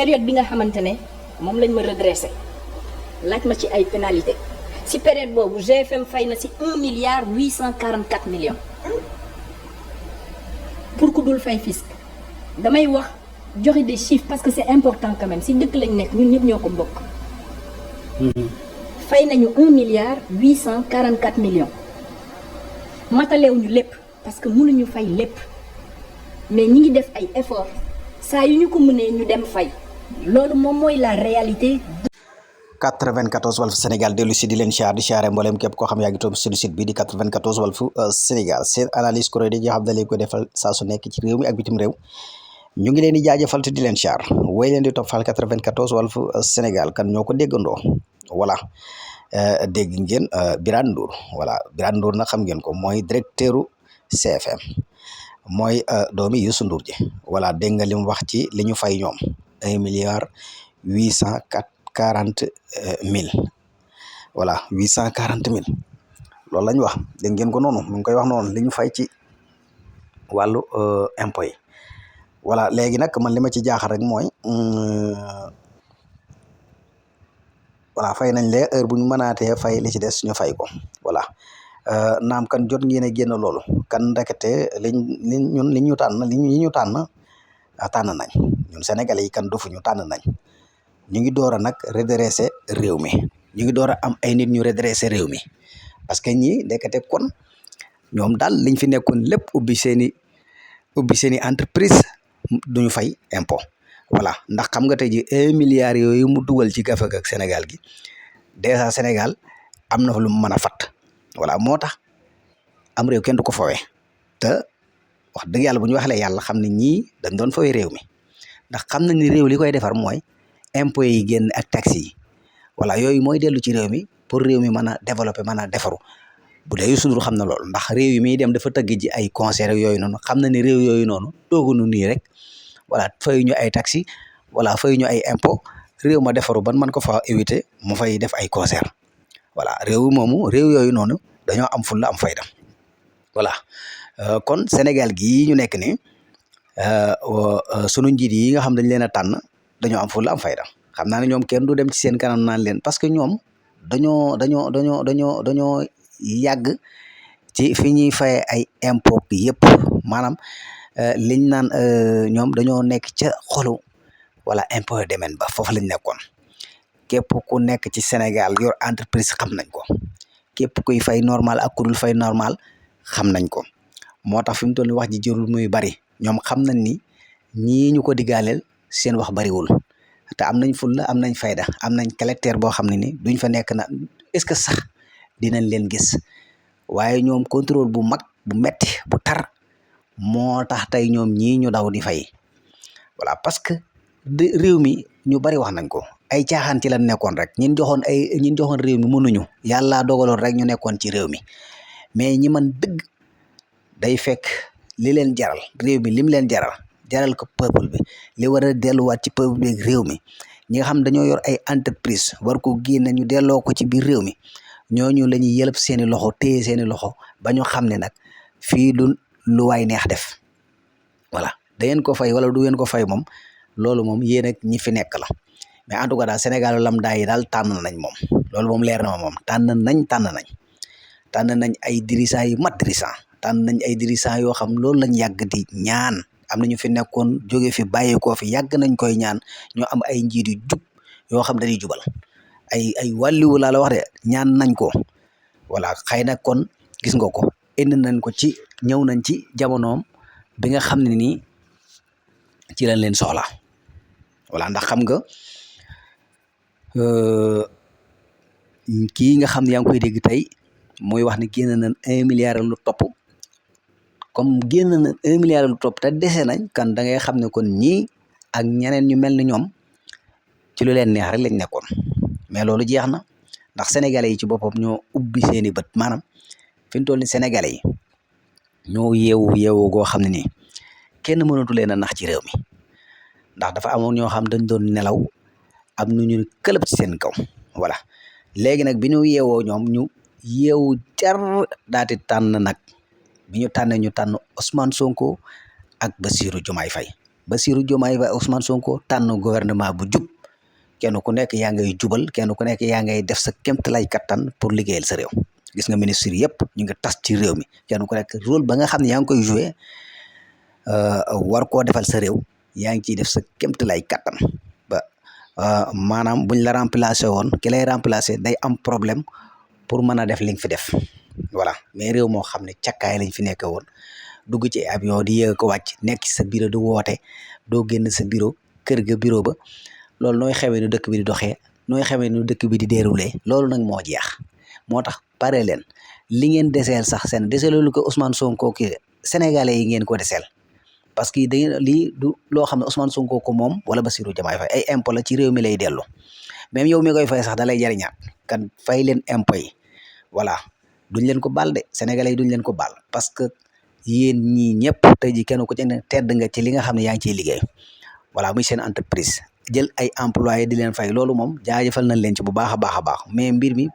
période bi nga xamante ne moom lañ ma redressé laaj ma ci ay pénalité si période boobu GFM fay na si 1,844 milliard pour ku dul fay fisc damay wax joxe des chiffres parce que c'est important quand même si dëkk lañ nekk ñun ñëpp ñoo ko bokk. fay nañu 1,844 milliard matalewuñu lépp parce que mënuñu fay lépp mais ñi ngi def ay effort saa yu ñu ko mënee ñu dem fay loolu moom mooy la réalité. 94 Walf Sénégal dellu si di leen siyaar di siyaare mboolem képp koo xam yaa ngi toog suñu site bi di 94 Walf Sénégal seen analyse chronique yi nga xam ne leen ko defal saa su nekk ci réew mi ak bitim réew ñu ngi leen di jaajëfal te di leen siyaar way leen di toppal 94 Walf Sénégal kan ñoo ko déggandoo voilà dégg ngeen Birane Ndour voilà Birane Ndour nag xam ngeen ko mooy directeuru CFM mooy doomi Youssou Ndour ji voilà dégg nga li mu wax ci li ñu fay ñoom 1,840 milliard voilà 840 000 loolu la ñu wax dégg ngeen ko noonu mu ngi koy wax noonu li ñu fay ci wàllu impôt yi voilà léegi nag man li ma ci jaaxal rek mooy voilà fay nañ lee heure bu ñu mënaatee fay li ci des ñu fay ko voilà naam kan jot ngeen a génn loolu kan ndekete li ñu tànn li ñu tànn tànn nañ ñun Sénégalais yi kan dofuñu tànn nañ ñu ngi door a nag redresser réew mi ñu ngi door a am ay nit ñu redresser réew mi parce que ñii ndekete kon ñoom daal liñ fi nekkoon lépp ubbi seeni entreprise duñu fay impôt voilà ndax xam nga tey ji 1 milliard yooyu mu dugal ci gafag ak Sénégal gi déjà Sénégal am na fa lu mu mën a fat voilà moo tax am réew kenn du ko fowee te wax dëgg yàlla bu ñu waxee yàlla xam ne ñii dañ doon fowee réew mi ndax xam nañ ni réew li koy defar mooy impôts yi génn ak taxes yi voilà yooyu mooy dellu ci réew mi pour réew mi mën a développer mën a defaru bu dee Youssou Ndour xam na loolu ndax réew yi muy dem dafa tëgg ji ay concert yooyu noonu xam na ni réew yooyu noonu toogunu nii rek voilà fayu ñu ay taxes voilà fayu ñu ay impôts réew ma defaru ban man ko fa éviter mu fay def ay concert voilà réew yooyu noonu dañoo am fulla am fayda voilà kon Sénégal gii ñu nekk ni sunu njiit yi nga xam dañ leen a tànn dañoo am fulla am fayda xam naa ne ñoom kenn du dem ci seen kanam naan leen parce que ñoom dañoo yàgg ci fi ñuy fay ay impôt bi yëpp maanaam liñ naan ñoom dañoo nekk ca xolu wala impôt domaine ba foofu lañ nekkoon képp ku nekk ci Sénégal yor entreprise xam nañ ko képp kuy fay normal ak ku dul fay normal xam nañ ko moo tax fi mu toll ni wax ji jërul muy bari ñoom xam nañ ni ñii ñu ko digaaleel seen wax bariwul te am nañ fulla am nañ fayda am nañ caractère boo xam ne ni duñ fa nekk na est-ce que sax dinañ leen gis waaye ñoom contrôle bu mag bu metti bu tar moo tax tey ñoom ñii ñu daw di fay voilà parce que réew mi ñu bari wax nañ ko ay caaxaan ci lañ nekkoon rek ñin joxoon réew mi mënuñu yàlla dogaloon rek ñu nekkoon ci réew mi mais ñi man dëgg day fekk li leen jaral réew mi lim leen jaral ko peuple bi li war a delluwaat ci peuple bi réew mi ñi nga xam dañoo yor ay entreprise war ko génne ñu delloo ko ci biir réew mi ñooñu la ñuy yëlëb seeni loxo téye seeni loxo ba ñu xam ne nag fii du lu waay neex def voilà da ngeen ko fay wala du ngeen ko fay moom loolu moom yéen ak ñi fi nekk la mais en tout cas daal Sénégal lambda yi daal tànn nañ moom loolu moom leer na ma moom tànn nañ ay dirigeants yu mat dirigeant tànn nañ ay dirigeants yoo xam loolu lañ yàgg di ñaan am na ñu fi nekkoon jóge fi bàyyeekoo fi yàgg nañ koy ñaan ñoo am ay njiit yu jub yoo xam dañuy jubal ay wàlliwu laa la wax de ñaan nañ ko voilà xëy na kon gis nga ko indi nañ ko ci ñëw nañ ci jamonoom bi nga xam ne nii ci lañ leen soxla voilà ndax xam nga kii nga xam ne yaa ngi koy dégg tey mooy wax ne génn nañ 1 milliard lu topp comme génn nañ 1 milliard lu topp te dese nañ kan da ngay xam ne kon ñii ak ñeneen ñu mel ni ñoom ci lu leen neex rek lañ nekkoon mais loolu jeex na ndax sénégalais yi ci boppam ñoo ubbi seeni bët maanaam fi mu toll ni sénégalais yi ñoo yeewu goo xam ne nii kenn mënatu leen a nax ci réew mi ndax dafa amoon ñoo xam dañ doon nelaw am nu ñu këlëb ci seen kaw voilà léegi nag bi ñu yeewoo ñoom ñu yeewu jar daati tànn nag bi ñu tànn Ousmane Sonko ak Bassirou Diomaye Faye Bassirou Diomaye Faye Ousmane Sonko tànn gouvernement bu jub kenn ku nekk yaa ngay jubal kenn ku nekk yaa ngay def sa kéemtalaay kattan pour liggéeyal sa réew gis nga ministre yëpp ñu ngi tas ci réew mi kenn ku nekk rôle ba nga xam ne yaa ngi koy joué war koo defal sa réew yaa ngi ciy def sa kéemtalaay kattan ba maanaam buñ la remplacé woon ki lay remplacé day am problème pour mën a def li nga fi def voilà mais réew moo xam ne càkkaay lañ fi nekk woon dugg ci avion di yéeg ko wàcc nekk ci sa bureau di woote doo génn sa bureau kër ga bureau ba loolu nooy xewee nu dëkk bi di doxee nooy xewee nu dëkk bi di déroulé loolu nag moo jeex moo tax pare leen li ngeen deseel sax seen deseelu ko Ousmane Sonko ki sénégalais yi ngeen ko deseel parce que lii du loo xam ne Ousmane Sonko ko moom wala Bassirou Diomaye Faye ay impôt la ci réew mi lay dellu même yow mi koy fay sax da lay jariñaat kan fay leen impôt yi voilà duñ leen ko baal de sénégalais yi duñ leen ko baal parce que yéen ñii ñëpp tey ji kenn ku ci ne tedd nga ci li nga xam ne yaa ngi ciy liggéey voilà muy seen entreprise jël ay employé di leen fay loolu moom jaajëfal nañ leen ci bu baax a baax a baax mais mbir mi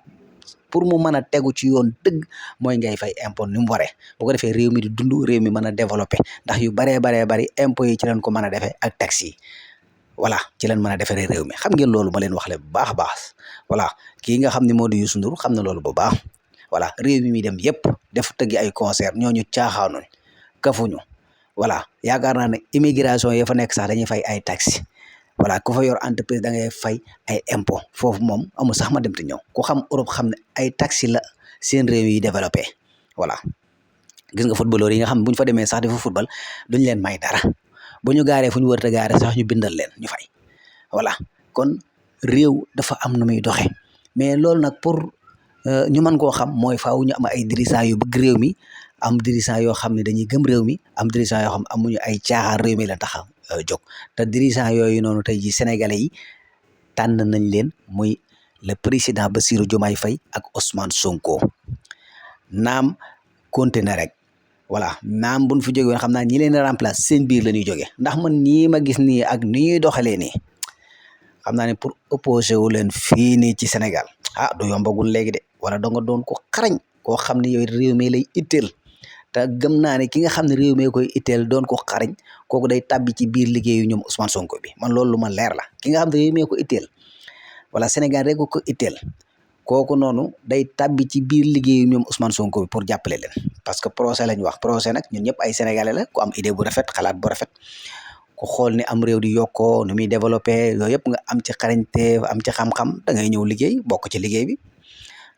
pour mu mën a tegu ci yoon dëgg mooy ngay fay impôt ni mu waree bu ko defee réew mi di dund réew mi mën a développé ndax yu baree bari impôt yi ci leen ko mën a defee ak taxes yi voilà ci leen mën a defaree réew mi xam ngeen loolu ma leen wax le bu baax a baax voilà kii nga xam ne moo di Youssou Ndour xam na loolu bu baax voilà réew mi dem yëpp def tëggi ay concert ñooñu caaxaanuñ kafuñu voilà yaakaar naa ne immigration ya fa nekk sax dañuy fay ay taxes voilà ku fa yor entreprise da ngay fay ay impôt foofu moom amul sax ma dem te ñëw ku xam Europe xam ne ay taxes la seen réew yi développé voilà gis nga footballeur yi nga xam ne bu ñu fa demee sax dafa football duñ leen may dara bu ñu gaaree fu ñu wërta gaaree sax ñu bindal leen ñu fay voilà kon réew dafa am nu muy doxe mais loolu nag pour ñu mën koo xam mooy faaw ñu am ay dirigeants yu bëgg réew mi am dirigeants yoo xam ne dañuy gëm réew mi am dirigeants yoo xam ne amuñu ay caaxaan réew mi la tax a jóg te dirigeants yooyu noonu tey ji sénégalais yi tànn nañ leen muy le président Bassirou Diomaye Faye ak Ousmane Sonko naam continuer rek voilà naam buñ fi jógee woon xam naa ñi leen remplacer seen biir la ñuy jógee ndax man ñii ma gis nii ak ni ñuy doxalee nii xam naa ne pour opposer wu leen fii nii ci Sénégal du yombagul léegi de wala da nga doon ko xarañ koo xam ne yow réew mi lay itteel te gëm naa ne ki nga xam ne réew mi koy itteel doon ko xarañ kooku day tàbbi ci biir liggéeyu ñoom Ousmane Sonko bi man loolu lu ma leer la ki nga xam ne réew mi ko itteel wala Sénégal rek ko itteel kooku noonu day tàbbi ci biir liggéeyu ñoom Ousmane Sonko bi pour jàppale leen parce que procès lañ wax procès nag ñun ñëpp ay sénégalais la ku am idée bu rafet xalaat bu rafet ku xool ne am réew di yokkoo nu muy développé yooyu yëpp nga am ci xarañte am ci xam-xam da ngay ñëw liggéey bokk ci liggéey bi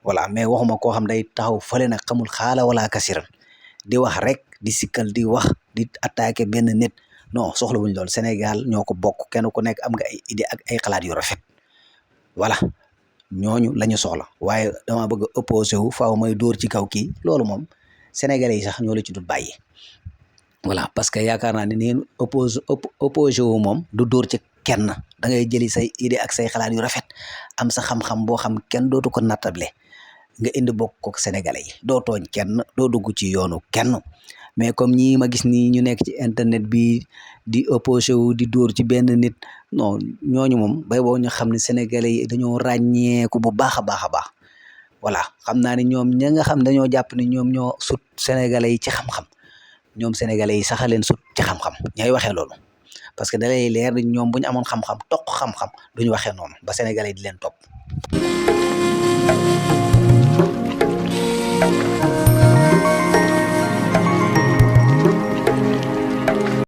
voilà mais waxuma koo xam day taxaw fële nag xamul xaala wala kasiran di wax rek di sikkal di wax di attaqué benn nit non soxla wuñ loolu Sénégal ñoo ko bokk kenn ku nekk am nga ay idée ak ay xalaat yu rafet voilà ñooñu la ñu soxla waaye dama bëgg a opposé wu faaw may dóor ci kaw kii loolu moom sénégalais yi sax ñoo la ci dul bàyyi voilà parce que yaakaar naa ne neen opposé wu moom du dóor ci kenn da ngay jëli say idée ak say xalaat yu rafet am sa xam-xam boo xam kenn dootu ko nattable nga indi bokk ko sénégalais yi doo tooñ kenn doo dugg ci yoonu kenn mais comme ñii ma gis nii ñu nekk ci internet bi di opposé wu di dóor ci benn nit non ñooñu moom bay boo ñu xam ne sénégalais yi dañoo ràññeeku bu baax a baax a baax voilà xam naa ne ñoom ña nga xam dañoo jàpp ne ñoom ñoo sut sénégalais yi ci xam-xam ñoom sénégalais yi sax leen sut ci xam-xam ñooy waxee loolu parce que da lay leer ñoom bu ñu amoon xam-xam toq xam-xam duñu waxee noonu ba sénégalais di leen topp